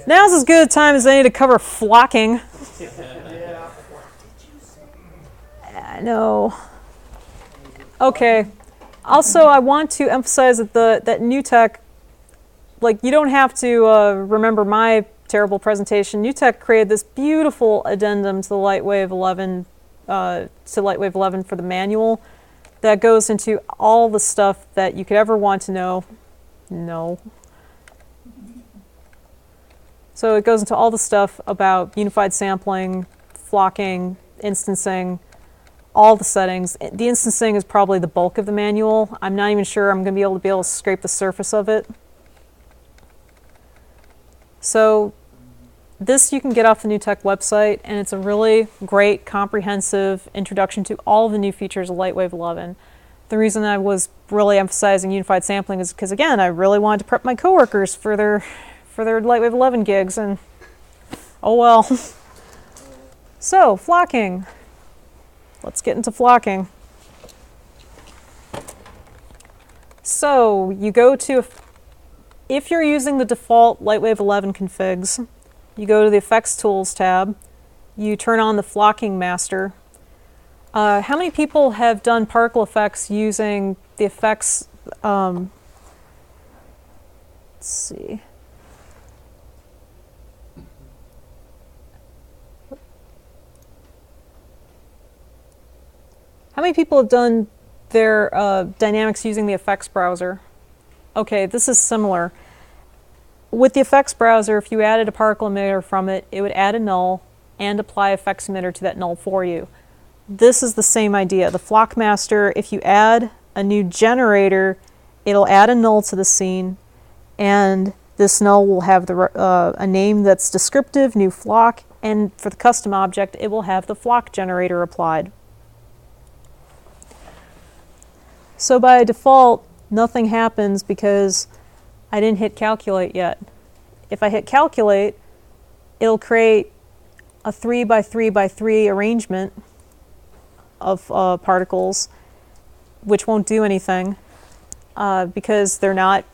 Now's as good a time as any to cover flocking. Yeah. I know. Okay. Also, I want to emphasize that that new tech, like, you don't have to remember my terrible presentation. New tech created this beautiful addendum to the LightWave 11 for the manual that goes into all the stuff that you could ever want to know. No. So it goes into all the stuff about unified sampling, flocking, instancing, all the settings. The instancing is probably the bulk of the manual. I'm not even sure I'm going to be able to scrape the surface of it. So this you can get off the New Tech website, and it's a really great, comprehensive introduction to all of the new features of LightWave 11. The reason I was really emphasizing unified sampling is because, again, I really wanted to prep my coworkers for their LightWave 11 gigs, and oh well. So, flocking. Let's get into flocking. So, you go to, if you're using the default LightWave 11 configs, you go to the Effects Tools tab, you turn on the flocking master. How many people have done particle effects using the effects, let's see. How many people have done their dynamics using the effects browser? Okay, this is similar. With the effects browser, if you added a particle emitter from it, it would add a null and apply effects emitter to that null for you. This is the same idea. The flock master, if you add a new generator, it'll add a null to the scene, and this null will have a name that's descriptive, new flock, and for the custom object, it will have the flock generator applied. So by default, nothing happens because I didn't hit calculate yet. If I hit calculate, it'll create a 3 by 3 by 3 arrangement of particles, which won't do anything because they're not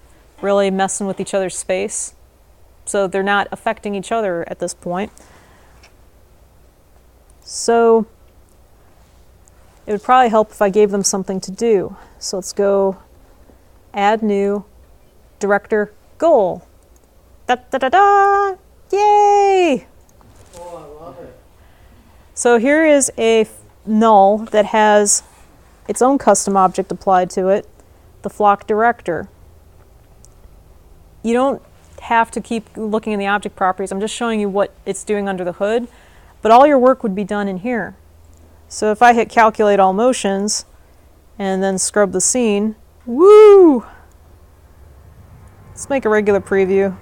really messing with each other's space. So they're not affecting each other at this point. So it would probably help if I gave them something to do. So let's go add new director goal. Da da da da! Yay! Oh, I love it. So here is a null that has its own custom object applied to it, the flock director. You don't have to keep looking in the object properties. I'm just showing you what it's doing under the hood, but all your work would be done in here. So if I hit calculate all motions and then scrub the scene, woo! Let's make a regular preview.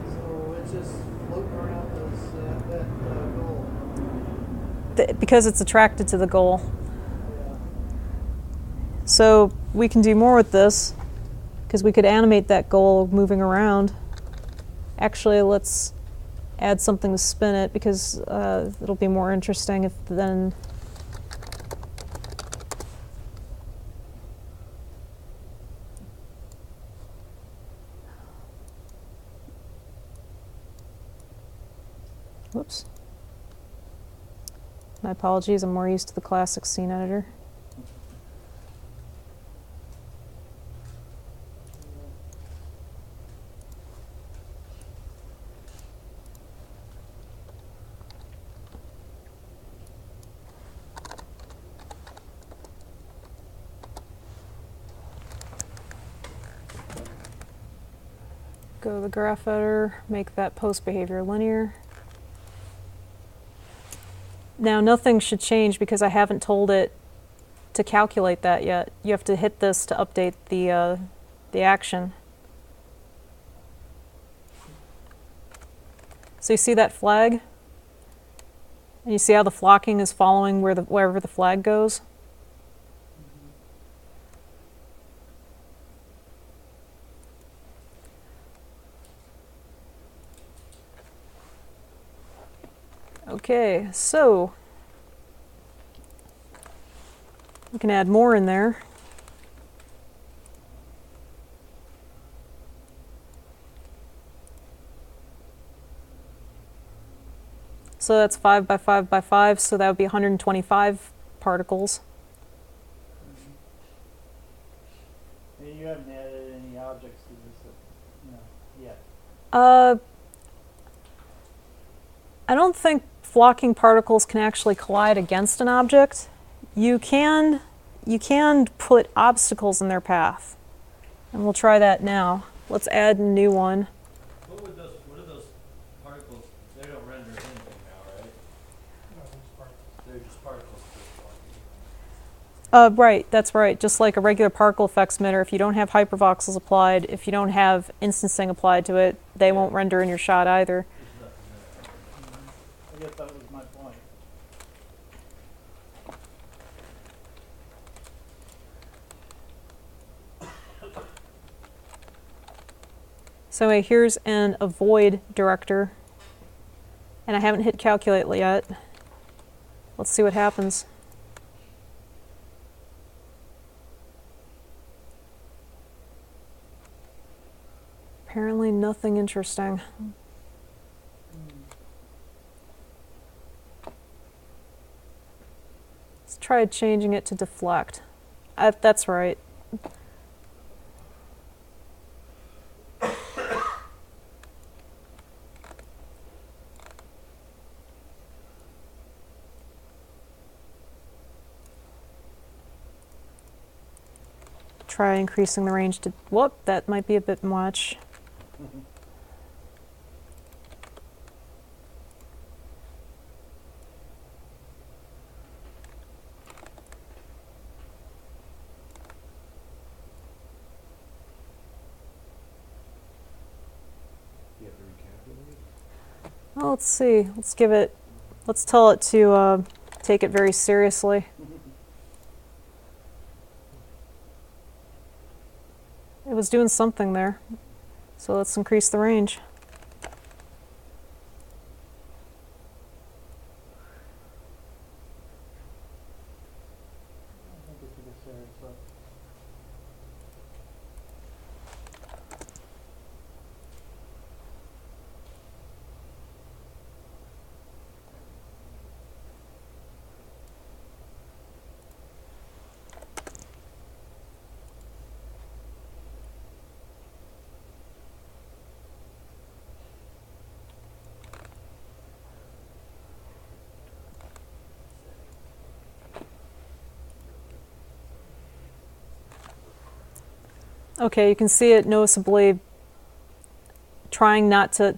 So it's just floating around that goal. Because it's attracted to the goal. Yeah. So we can do more with this because we could animate that goal moving around. Actually, let's add something to spin it because it'll be more interesting if then. Whoops. My apologies, I'm more used to the classic scene editor. Go to the graph editor, make that post behavior linear. Now nothing should change because I haven't told it to calculate that yet. You have to hit this to update the action. So you see that flag? And you see how the flocking is following wherever the flag goes? Okay, so we can add more in there. So that's 5 by 5 by 5, so that would be 125 particles. And you haven't added any objects to this, yet. I don't think flocking particles can actually collide against an object. You can put obstacles in their path. And we'll try that now. Let's add a new one. What are those particles? They don't render anything now, right? No, it's particles. They're just particles. Right, that's right. Just like a regular particle effects emitter, if you don't have hypervoxels applied, if you don't have instancing applied to it, they won't render in your shot either. There's nothing there. I guess that was my point. So anyway, here's an avoid director. And I haven't hit calculate yet. Let's see what happens. Apparently nothing interesting. Let's try changing it to deflect. That's right. Try increasing the range to, whoop, that might be a bit much. You have to recalculate? Well, let's see. Let's tell it to take it very seriously. It was doing something there. So let's increase the range. I think it's a good series, but Okay, you can see it noticeably they're trying not to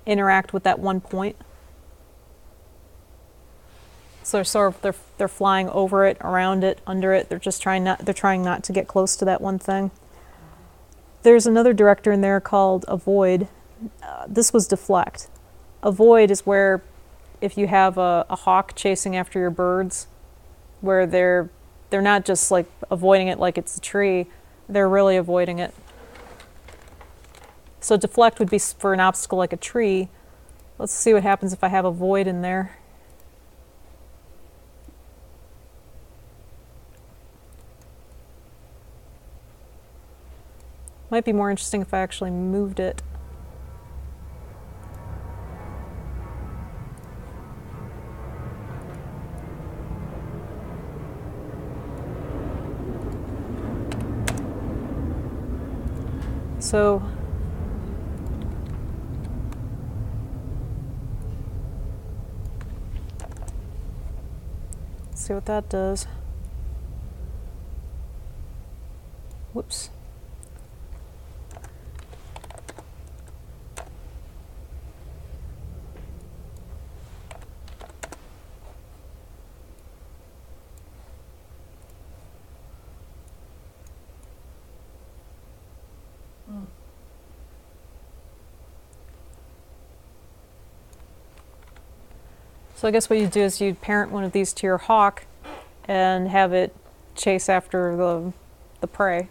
interact with that one point. So they're flying over it, around it, under it. They're trying not to get close to that one thing. There's another director in there called avoid. This was deflect. Avoid is where if you have a hawk chasing after your birds, where they're not just like avoiding it like it's a tree, they're really avoiding it. So deflect would be for an obstacle like a tree. Let's see what happens if I have avoid in there. Might be more interesting if I actually moved it. So let's see what that does. Whoops. So I guess what you do is you parent one of these to your hawk and have it chase after the prey.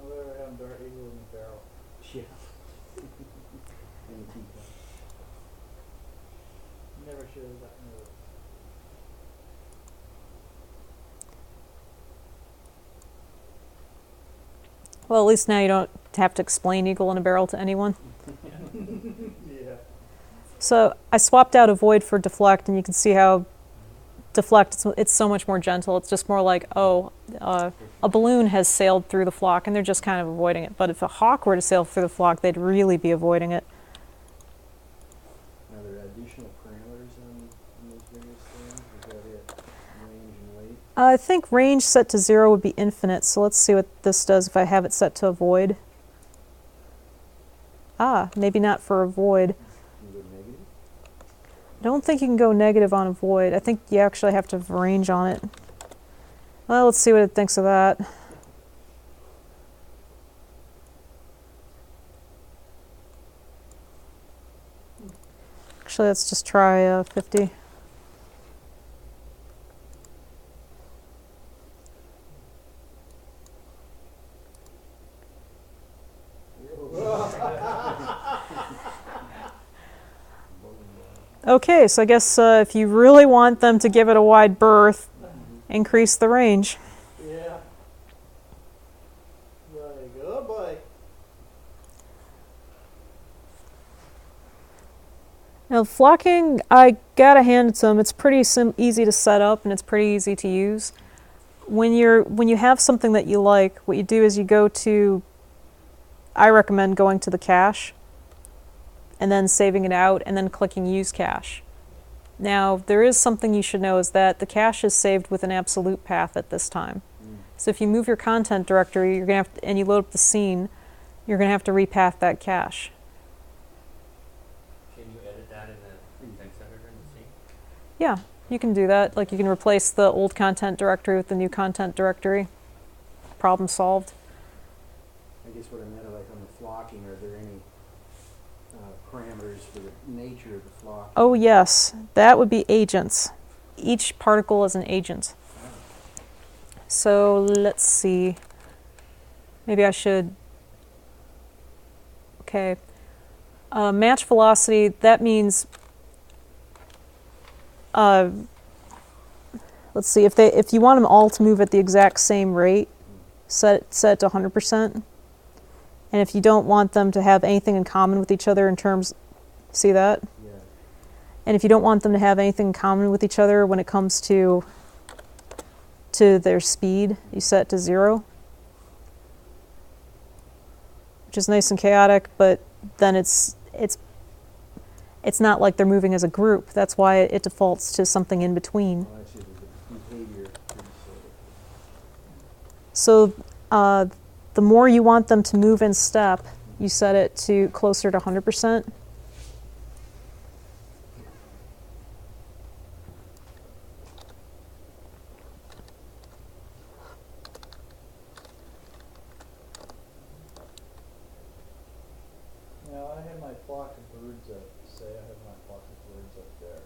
we were having Dart Eagle in the barrel. Yeah. And the teacup. Never should have gotten rid of it. Well, at least now you don't have to explain eagle in a barrel to anyone. Yeah. So I swapped out avoid for deflect, and you can see how deflect, it's so much more gentle. It's just more like, oh, a balloon has sailed through the flock, and they're just kind of avoiding it. But if a hawk were to sail through the flock, they'd really be avoiding it. Are there additional parameters on those various things? Is that it? Range and weight? I think range set to 0 would be infinite, so let's see what this does if I have it set to avoid. Ah, maybe not for avoid. Can you go negative? I don't think you can go negative on avoid. I think you actually have to have range on it. Well, let's see what it thinks of that. Actually, let's just try 50. Okay, so I guess if you really want them to give it a wide berth, increase the range. Yeah. Like, oh boy. Now flocking, I gotta hand it to them. It's pretty easy to set up and it's pretty easy to use. When you have something that you like, what you do is you go to, I recommend going to the cache and then saving it out and then clicking use cache. Now there is something you should know, is that the cache is saved with an absolute path at this time. So if you move your content directory, you're gonna have to, and you load up the scene, you're gonna have to repath that cache. Can you edit that in the text editor in the scene? Yeah, you can do that. Like you can replace the old content directory with the new content directory. Problem solved. I guess what I meant, like on the flocking, are there any parameters for the nature of the flock? Oh yes, that would be agents. Each particle is an agent. So let's see. Maybe I should. Okay. Match velocity, that means let's see, if you want them all to move at the exact same rate, set it to 100%. And if you don't want them to have anything in common with each other in terms, see that? Yeah. And if you don't want them to have anything in common with each other when it comes to their speed, you set it to 0. Which is nice and chaotic, but then it's not like they're moving as a group. That's why it defaults to something in between. Well, actually, the behavior. So the more you want them to move in step, you set it to closer to 100%. Now I have my flock of birds up, say I have my flock of birds up there.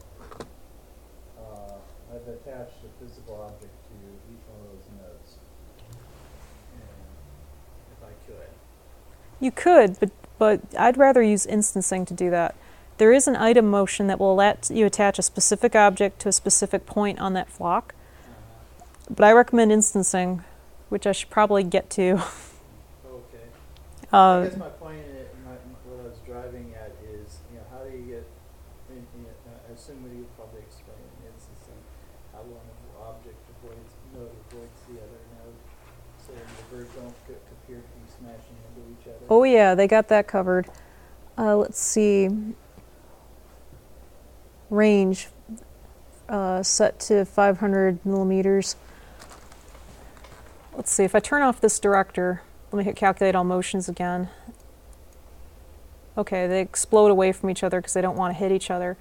I've attached a physical object to each one of those nodes. And if I could. You could, but I'd rather use instancing to do that. There is an item motion that will let you attach a specific object to a specific point on that flock. But I recommend instancing, which I should probably get to. Okay. I guess my point, what I was driving at is, how do you get, I assume you probably explain in instancing how one object node avoids the other node, so the birds don't appear to be smashing into each other. Oh yeah, they got that covered. Let's see. Range set to 500 millimeters. Let's see, if I turn off this director, let me hit calculate all motions again. Okay, they explode away from each other because they don't want to hit each other.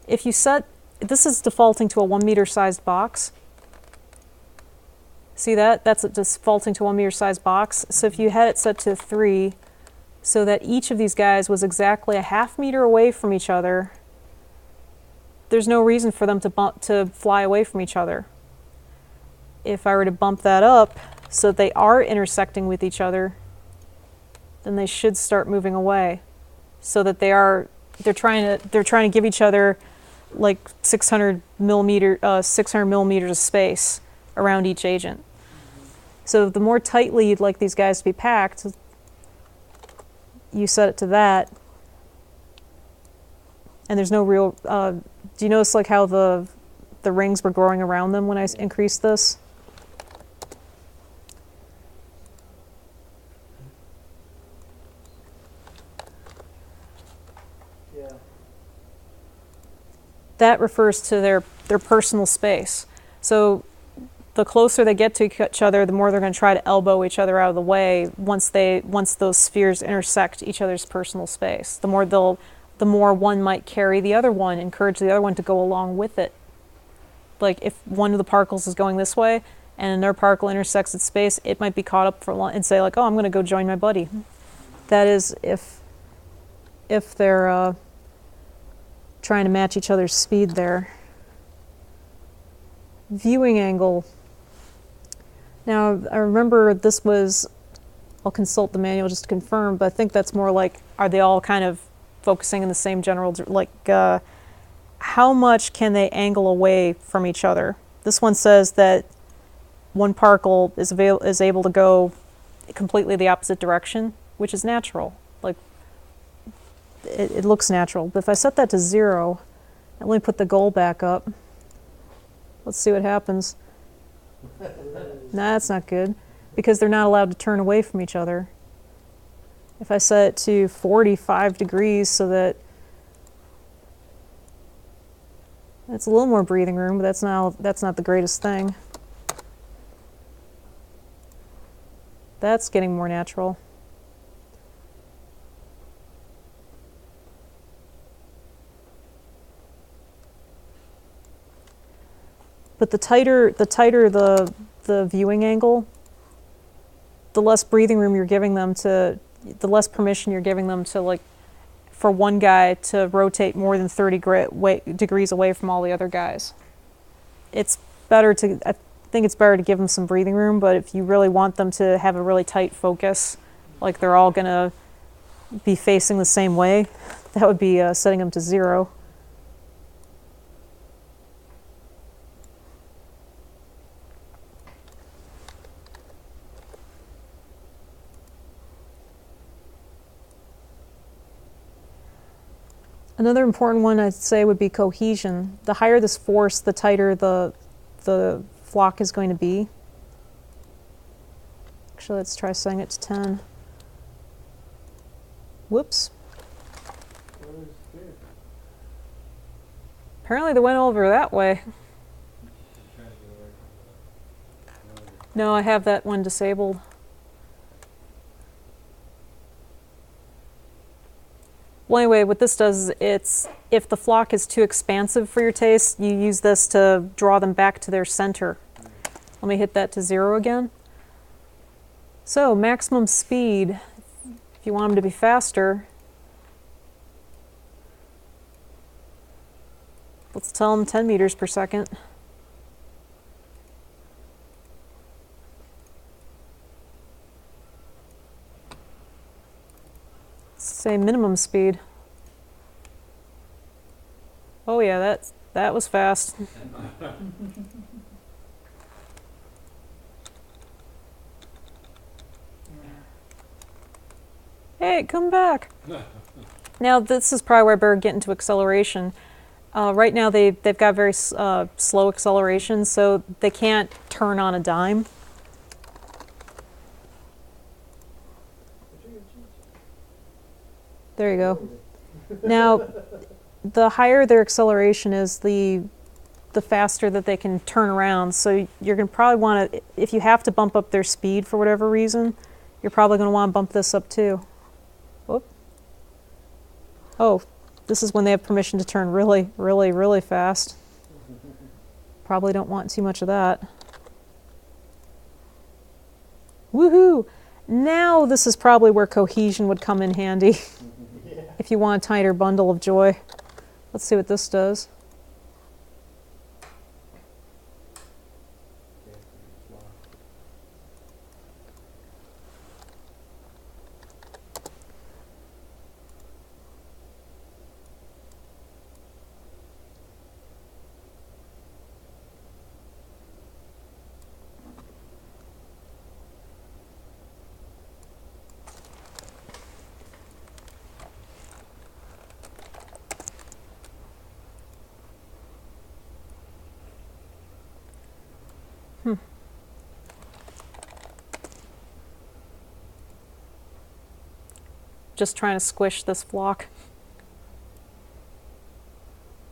If you set, this is defaulting to a 1 meter sized box. See that? That's defaulting to 1 meter sized box. So if you had it set to 3, so that each of these guys was exactly a ½ meter away from each other, there's no reason for them to fly away from each other. If I were to bump that up so that they are intersecting with each other, then they should start moving away. So that they're trying to give each other like 600 millimeters of space around each agent. So the more tightly you'd like these guys to be packed, you set it to that. And there's no real, do you notice like how the rings were growing around them when I increased this? Yeah. That refers to their personal space. So the closer they get to each other, the more they're going to try to elbow each other out of the way once those spheres intersect each other's personal space. The more one might carry the other one, encourage the other one to go along with it. Like if one of the particles is going this way and another particle intersects its space, it might be caught up and say like, oh, I'm going to go join my buddy. That is if they're trying to match each other's speed there. Viewing angle. Now, I remember this was, I'll consult the manual just to confirm, but I think that's more like, are they all kind of focusing in the same general, like, how much can they angle away from each other? This one says that one particle is able to go completely the opposite direction, which is natural. Like, it looks natural. But if I set that to 0, and let me put the goal back up, let's see what happens. Nah, that's not good, because they're not allowed to turn away from each other. If I set it to 45 degrees so that that's a little more breathing room, but that's not the greatest thing. That's getting more natural. But the tighter the viewing angle, the less breathing room you're giving them to, the less permission you're giving them to, like, for one guy to rotate more than 30 degrees away from all the other guys. It's better to, I think it's better to give them some breathing room, but if you really want them to have a really tight focus, like they're all gonna be facing the same way, that would be setting them to 0. Another important one I'd say would be cohesion. The higher this force, the tighter the flock is going to be. Actually, let's try setting it to 10. Whoops. Apparently they went over that way. No, I have that one disabled. Well, anyway, what this does is if the flock is too expansive for your taste, you use this to draw them back to their center. Let me hit that to 0 again. So, maximum speed, if you want them to be faster, let's tell them 10 meters per second. Say minimum speed. Oh yeah, that was fast. Hey, come back. Now this is probably where I better get into acceleration. Right now they've got very slow acceleration, so they can't turn on a dime. There you go. Now, the higher their acceleration is, the faster that they can turn around. So you're going to probably want to, if you have to bump up their speed for whatever reason, you're probably going to want to bump this up too. Whoop. Oh, this is when they have permission to turn really, really, really fast. Probably don't want too much of that. Woohoo! Now this is probably where cohesion would come in handy. If you want a tighter bundle of joy. Let's see what this does. just trying to squish this flock.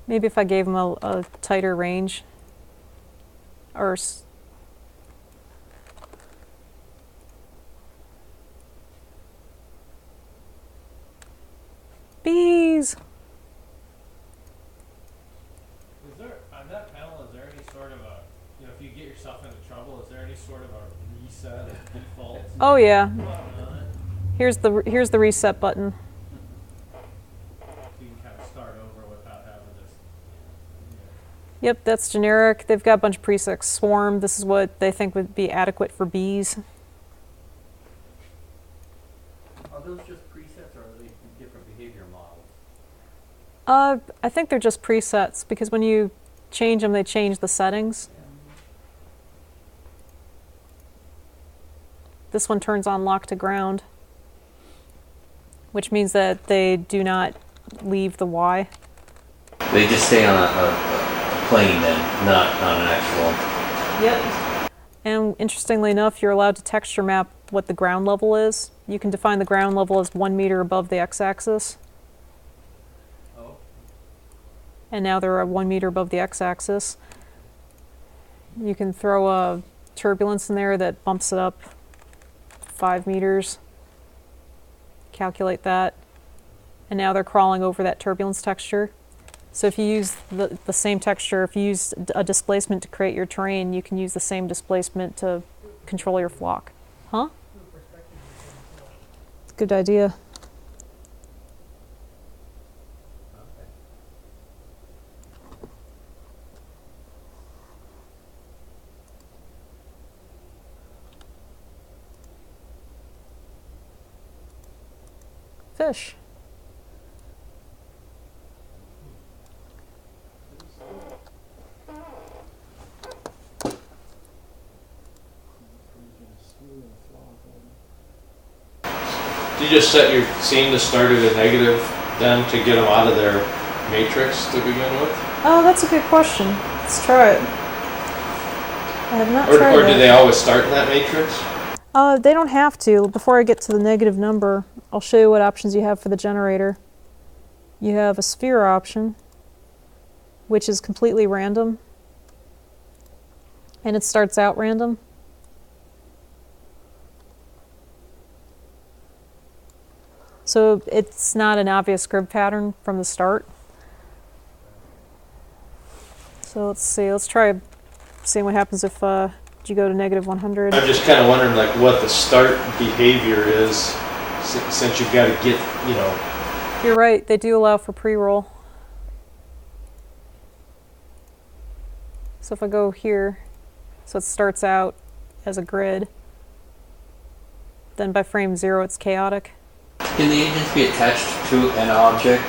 Maybe if I gave them a tighter range. Or bees! Is there, on that panel, is there any sort of a, you know, if you get yourself into trouble, is there any sort of a reset of defaults? Oh yeah. On it? Here's the reset button. So you can kind of start over without having this. Yep, that's generic. They've got a bunch of presets. Swarm, this is what they think would be adequate for bees. Are those just presets or are they different behavior models? I think they're just presets because when you change them, they change the settings. This one turns on lock to ground, which means that they do not leave the Y. They just stay on a plane then, not on an actual... Yep. And interestingly enough, you're allowed to texture map what the ground level is. You can define the ground level as 1 meter above the x-axis. Oh. And now they're at 1 meter above the x-axis. You can throw a turbulence in there that bumps it up 5 meters. Calculate that. And now they're crawling over that turbulence texture. So if you use the same texture, if you use a displacement to create your terrain, you can use the same displacement to control your flock. Huh? Good idea. Okay. Fish. Do you just set your scene to start at a negative then to get them out of their matrix to begin with? Oh, that's a good question. Let's try it. I have not tried Or that. do they always start in that matrix? They don't have to. Before I get to the negative number, I'll show you what options you have for the generator. You have a sphere option, which is completely random, and it starts out random. So it's not an obvious grid pattern from the start. So let's see, let's try seeing what happens if you go to negative 100. I'm just kind of wondering like what the start behavior is since you've got to get, you know. You're right, they do allow for pre-roll. So if I go here, so it starts out as a grid, then by frame 0 it's chaotic. Can the agents be attached to an object,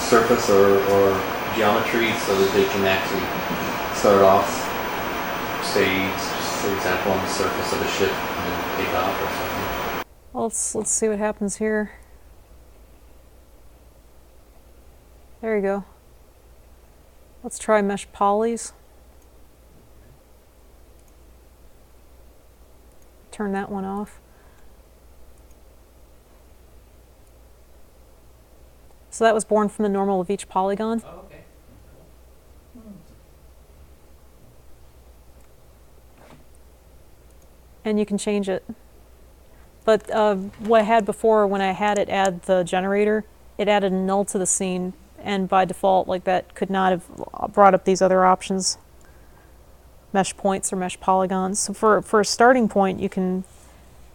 surface or geometry so that they can actually start off, say for example, on the surface of a ship and take off or something? Well, let's see what happens here. There you go. Let's try mesh polys. Turn that one off. So that was born from the normal of each polygon. Oh, okay. And you can change it. But what I had before, when I had it add the generator, it added a null to the scene, and by default, like that could not have brought up these other options, mesh points or mesh polygons. So for a starting point, you can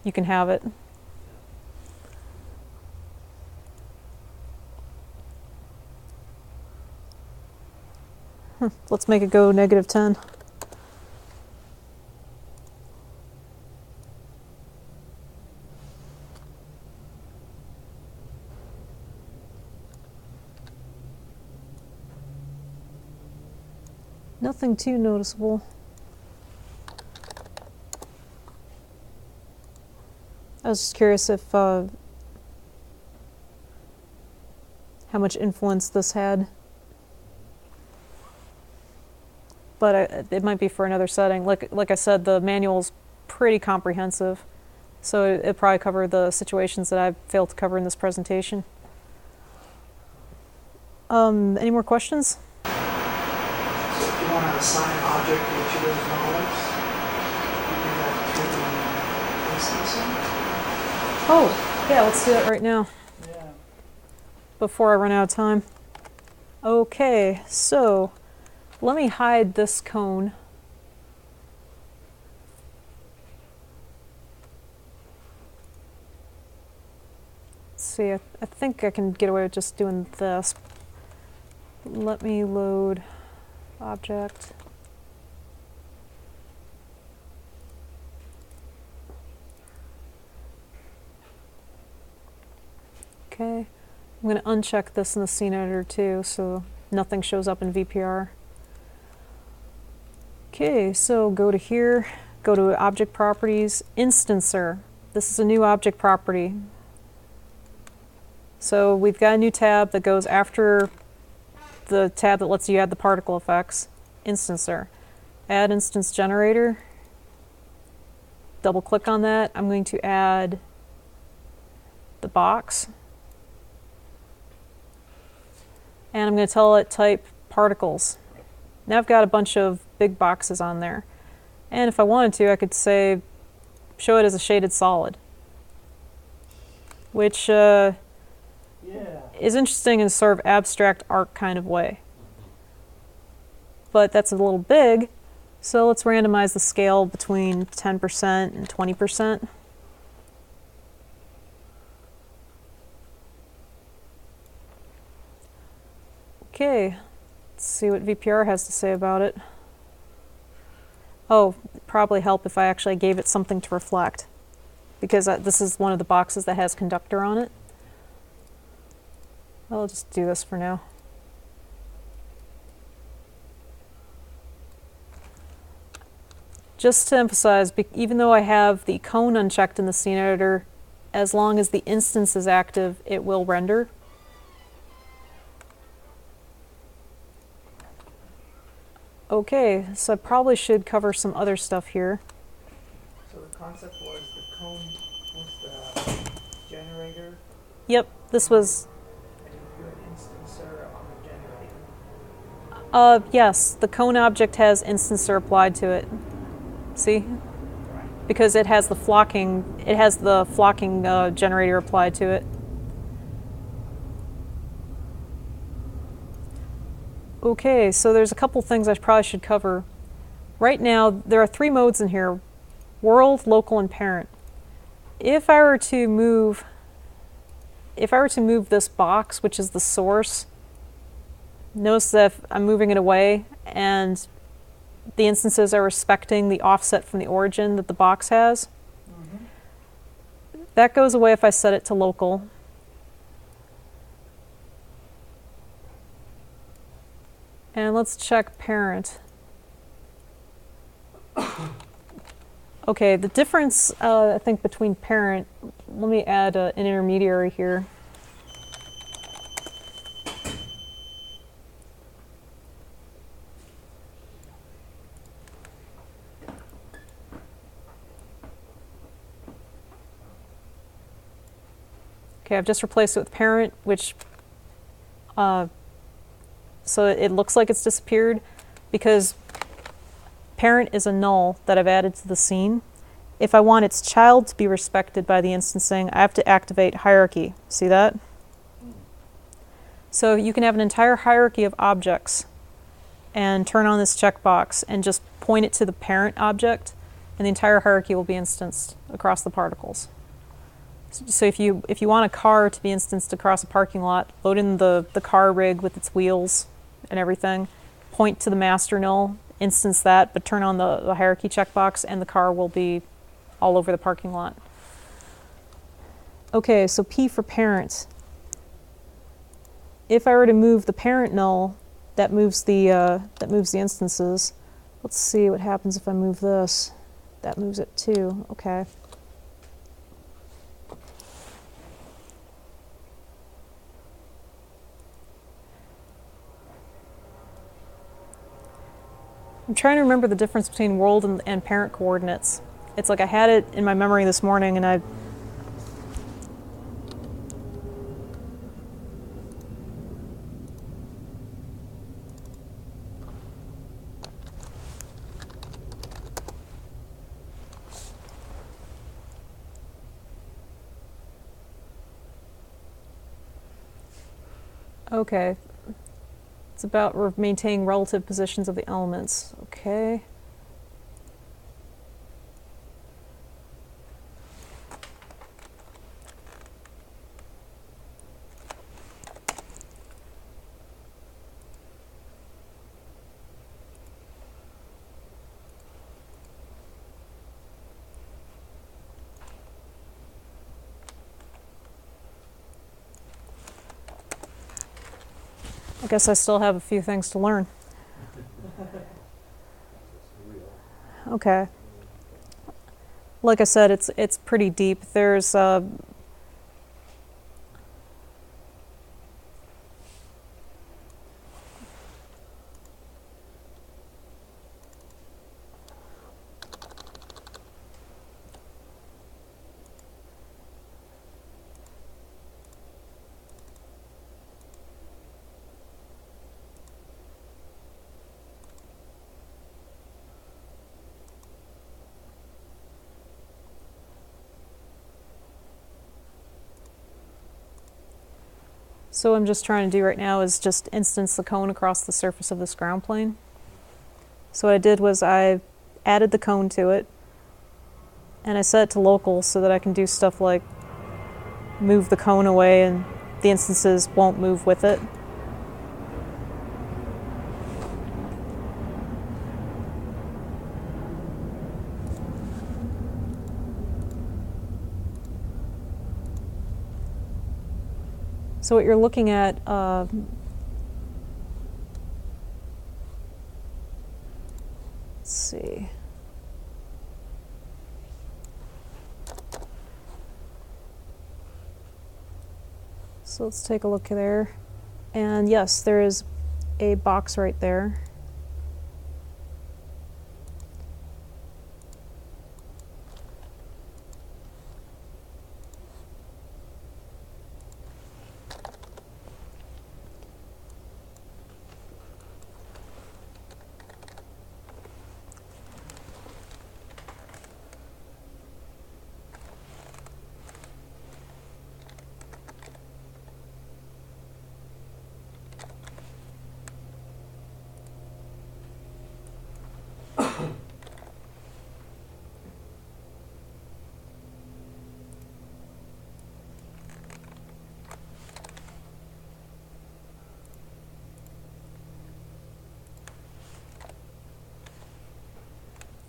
have it. Let's make it go negative 10. Nothing too noticeable. I was just curious if how much influence this had. But it might be for another setting. Like I said, the manual's pretty comprehensive. So it'll probably cover the situations that I've failed to cover in this presentation. Any more questions? So if you want to assign an object to each of those knowledge, you do that through the instancing. Oh, yeah, let's do that right now Yeah. before I run out of time. Okay, so let me hide this cone. Let's see, I think I can get away with just doing this. Let me load object. Okay, I'm going to uncheck this in the scene editor too, so nothing shows up in VPR. Okay, so go to here, go to Object Properties, Instancer. This is a new object property. So we've got a new tab that goes after the tab that lets you add the particle effects, Instancer. Add Instance Generator. Double click on that. I'm going to add the box. And I'm going to tell it type particles. Now I've got a bunch of big boxes on there. And if I wanted to, I could say, show it as a shaded solid. Which Yeah. is interesting in a sort of abstract art kind of way. But that's a little big, so let's randomize the scale between 10% and 20%. Okay, let's see what VPR has to say about it. Oh, it'd probably help if I actually gave it something to reflect, because this is one of the boxes that has conductor on it. I'll just do this for now. Just to emphasize, even though I have the cone unchecked in the scene editor, as long as the instance is active, it will render. Okay, so I probably should cover some other stuff here. So the concept was the cone was the generator, Yep, this was, and you do an instancer on the generator. yes, the cone object has instancer applied to it. See? Right. Because it has the flocking generator applied to it. Okay, so there's a couple things I probably should cover. Right now, there are 3 modes in here: world, local, and parent. If I were to move this box, which is the source, notice that if I'm moving it away and the instances are respecting the offset from the origin that the box has. That goes away if I set it to local. And let's check parent. Okay, the difference, I think, between parent, let me add an intermediary here. Okay, I've just replaced it with parent, which so it looks like it's disappeared because parent is a null that I've added to the scene. If I want its child to be respected by the instancing, I have to activate hierarchy. See that? So you can have an entire hierarchy of objects and turn on this checkbox and just point it to the parent object, and the entire hierarchy will be instanced across the particles. So if you want a car to be instanced across a parking lot, load in the car rig with its wheels and everything, point to the master null, instance that, but turn on the hierarchy checkbox, and the car will be all over the parking lot. Okay, so P for parent. If I were to move the parent null, that moves the instances. Let's see what happens if I move this. That moves it too. Okay. I'm trying to remember the difference between world and parent coordinates. It's like I had it in my memory this morning, and I. Okay. It's about maintaining relative positions of the elements. Okay. I guess I still have a few things to learn. Okay. Like I said, it's pretty deep. There's So what I'm just trying to do right now is just instance the cone across the surface of this ground plane. So what I did was I added the cone to it, and I set it to local so that I can do stuff like move the cone away and the instances won't move with it. So what you're looking at, let's see. So let's take a look there. And yes, there is a box right there.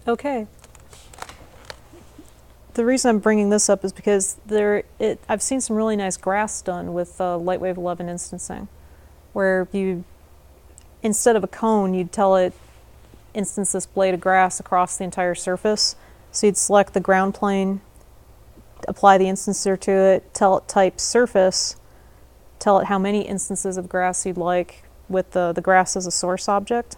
Okay. The reason I'm bringing this up is because I've seen some really nice graphs done with LightWave 11 instancing, where you, instead of a cone, you'd tell it instance this blade of grass across the entire surface. So you'd select the ground plane, apply the instancer to it, tell it type surface, tell it how many instances of grass you'd like with the grass as a source object,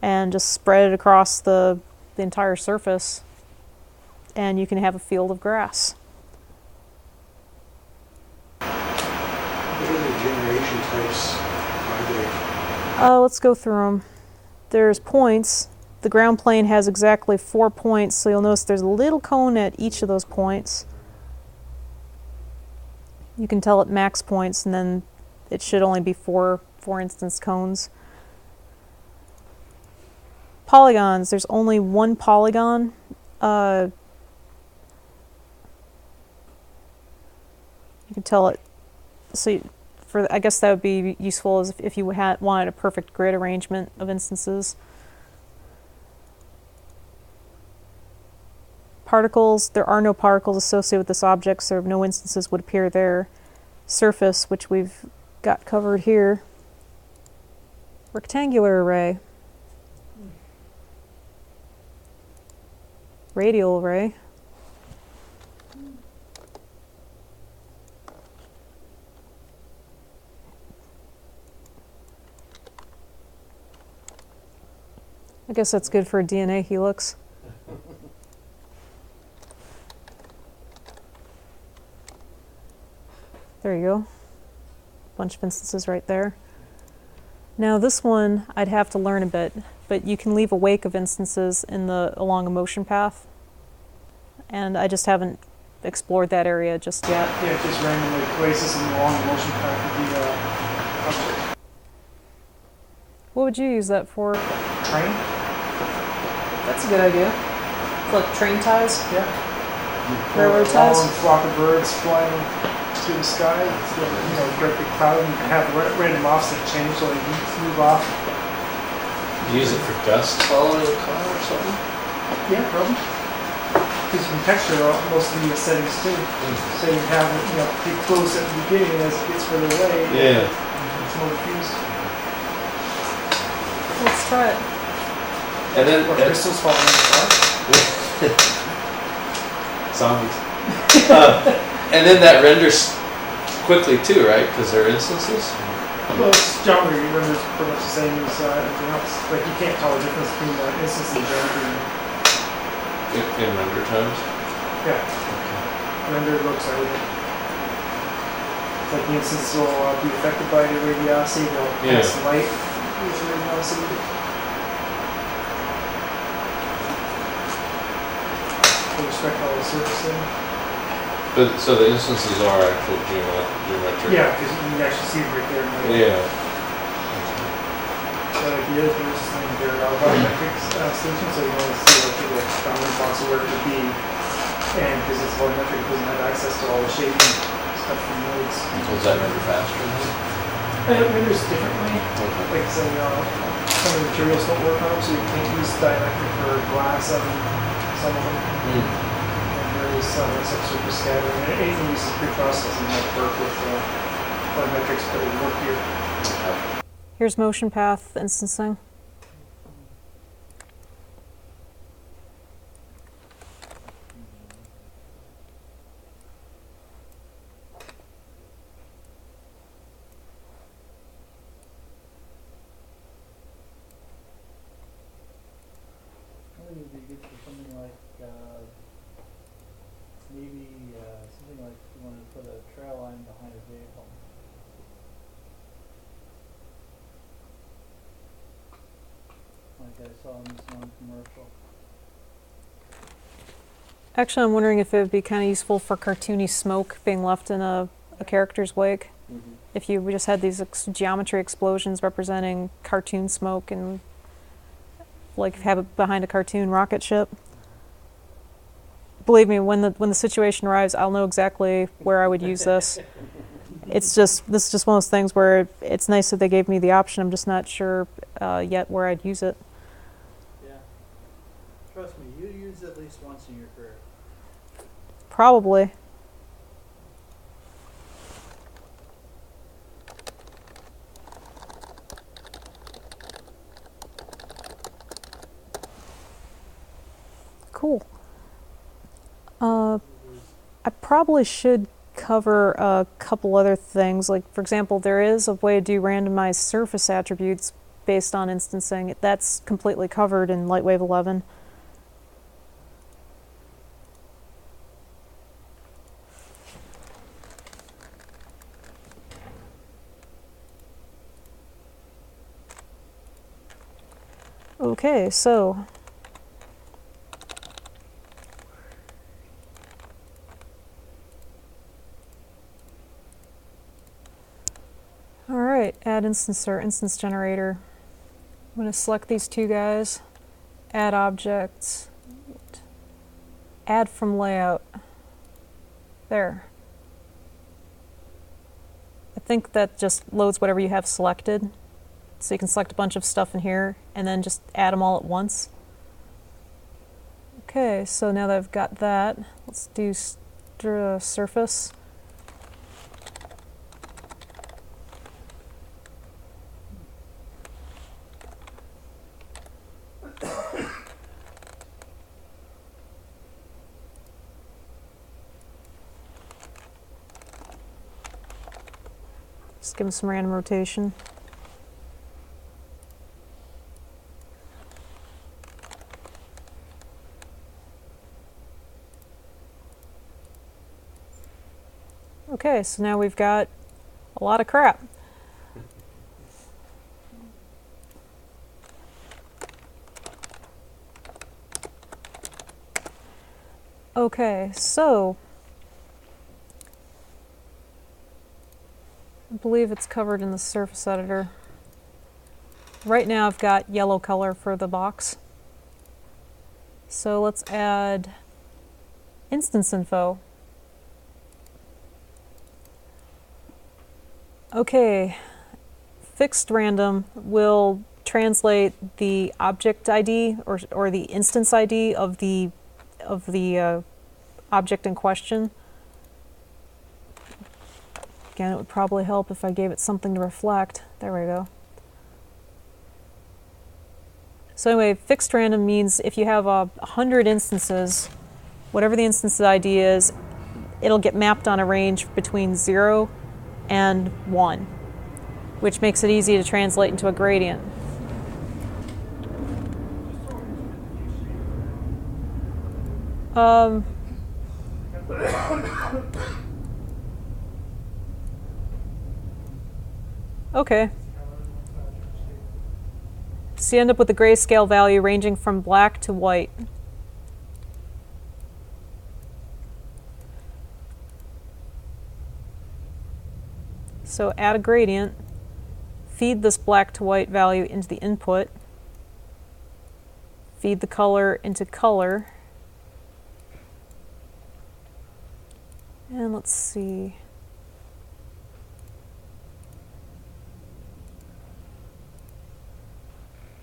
and just spread it across the entire surface, and you can have a field of grass. What are the generation types are there? Let's go through them. There's points. The ground plane has exactly 4 points, so you'll notice there's a little cone at each of those points. You can tell it max points, and then it should only be four instance cones. Polygons, there's only one polygon. You can tell it, so I guess that would be useful as if you wanted a perfect grid arrangement of instances. Particles, there are no particles associated with this object, so no instances would appear there. Surface, which we've got covered here. Rectangular array. Radial array. I guess that's good for a DNA helix. There you go. Bunch of instances right there. Now this one, I'd have to learn a bit, but you can leave a wake of instances along a motion path. And I just haven't explored that area just yet. Yeah, it just randomly places them along the motion path of the object. What would you use that for? Train? That's a good idea. Like train ties? Yeah. Railroad A ties? long flock of birds flying through the sky. It's got, great big cloud. You can have random offset change so they move off. Use it for dust following the car or something? Yeah, probably. Because you can texture most of the settings too. So you have it, be close at the beginning as it gets further away. Yeah. It's more diffused. Let's try it. And then Or crystals falling in the dark. zombies. And then that renders quickly too, right? Because they're instances. Well, it's geometry renders pretty much the same as everything else. Like you can't tell the difference between the instance and geometry. In render times. Yeah. Render looks everything. Like the instance will be affected by the radiosity. They'll pass light with the radiosity. With respect to all the surfacing. But so the instances are actual geometric. Yeah, because you can actually see it right there. Yeah. The idea is there's this thing there, volumetric station, so you want to see what the bounding box of where it would be. And because it's volumetric, it doesn't have access to all the shading stuff from nodes. Does that render faster? And it renders differently. Like say, some of the materials don't work on them, so you can't use dielectric for glass on some of them. And there is subsurface scattering. And anything uses pre-processing might work with volumetrics, but it would work here. Here's motion path instancing. I think it'd be good for something like, maybe something like you want to put a trail line behind a vehicle. Like I saw in this one commercial. Actually, I'm wondering if it would be kind of useful for cartoony smoke being left in a character's wake. If you just had these geometry explosions representing cartoon smoke and like have it behind a cartoon rocket ship. Believe me, when the situation arrives, I'll know exactly where I would use this. This is just one of those things where it's nice that they gave me the option. I'm just not sure yet where I'd use it. Yeah. Trust me, you use it at least once in your career. Probably. Cool. I probably should cover a couple other things. Like, for example, there is a way to do randomized surface attributes based on instancing. That's completely covered in LightWave 11. Okay, so alright, add instance or instance generator. I'm going to select these two guys, add objects, add from layout. There. I think that just loads whatever you have selected. So you can select a bunch of stuff in here and then just add them all at once. Okay, so now that I've got that, let's do surface. Just give them some random rotation. Okay, so now we've got a lot of crap. Okay, so I believe it's covered in the surface editor. Right now I've got yellow color for the box. So let's add instance info. Okay, fixed random will translate the object ID or the instance ID of the object in question. Again, it would probably help if I gave it something to reflect. There we go. So anyway, fixed random means if you have 100 instances, whatever the instance ID is, it'll get mapped on a range between 0 and 1, which makes it easy to translate into a gradient. Okay. So you end up with a grayscale value ranging from black to white. So add a gradient, feed this black to white value into the input, feed the color into color, and let's see.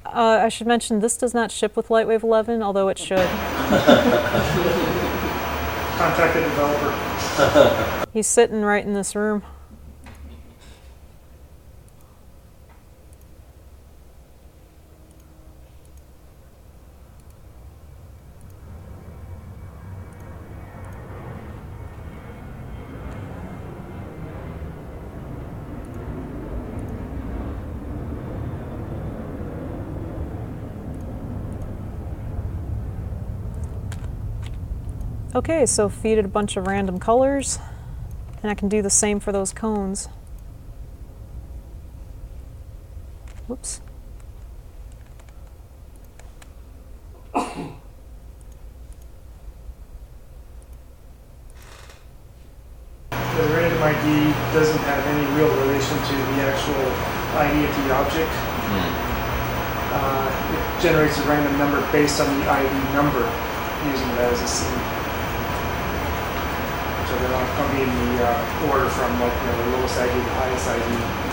I should mention this does not ship with LightWave 11, although it should. Contact the developer. He's sitting right in this room. Okay, so feed it a bunch of random colors, and I can do the same for those cones. Whoops. The random ID doesn't have any real relation to the actual ID of the object. It generates a random number based on the ID number, using that as a seed. So they're not going to be in the order from like the lowest ID to the highest ID in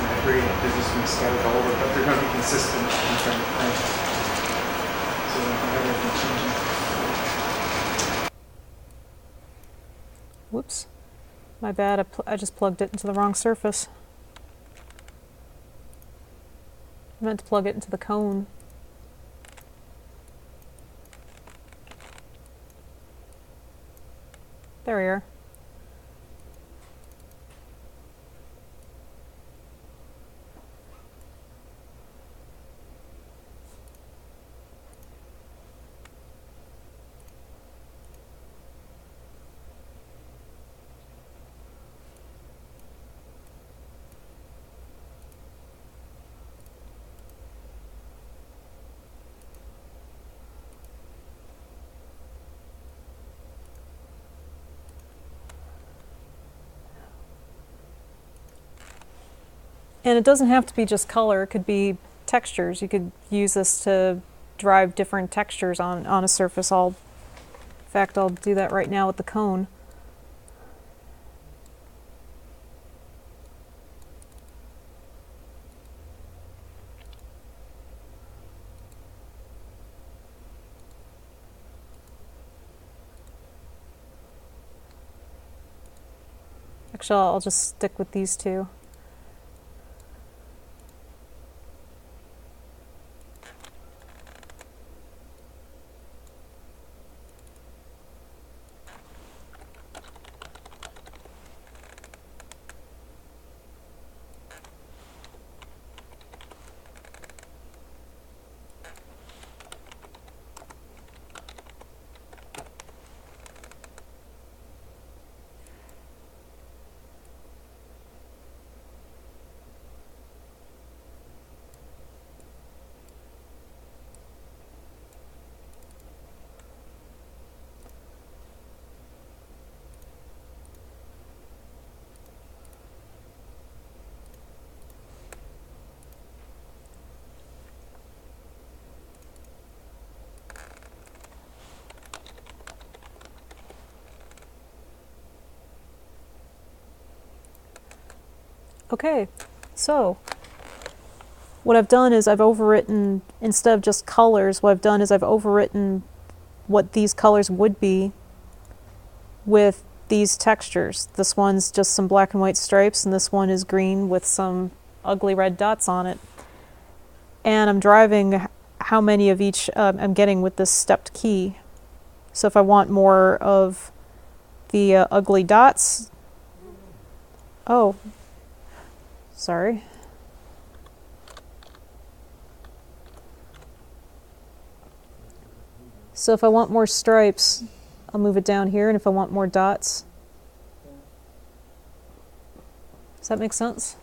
that gradient. They're just going to be scattered all over, but they're going to be consistent in terms of rank. So they're not going to have anything changing. Whoops. My bad, I just plugged it into the wrong surface. I meant to plug it into the cone. There we are. And it doesn't have to be just color, it could be textures. You could use this to drive different textures on a surface. In fact, I'll do that right now with the cone. Actually, I'll just stick with these two. Okay, so what I've done is I've overwritten, instead of just colors, what I've done is I've overwritten what these colors would be with these textures. This one's just some black and white stripes, and this one is green with some ugly red dots on it. And I'm driving how many of each I'm getting with this stepped key. So if I want more of the ugly dots, oh, sorry. So if I want more stripes, I'll move it down here, and if I want more dots, does that make sense?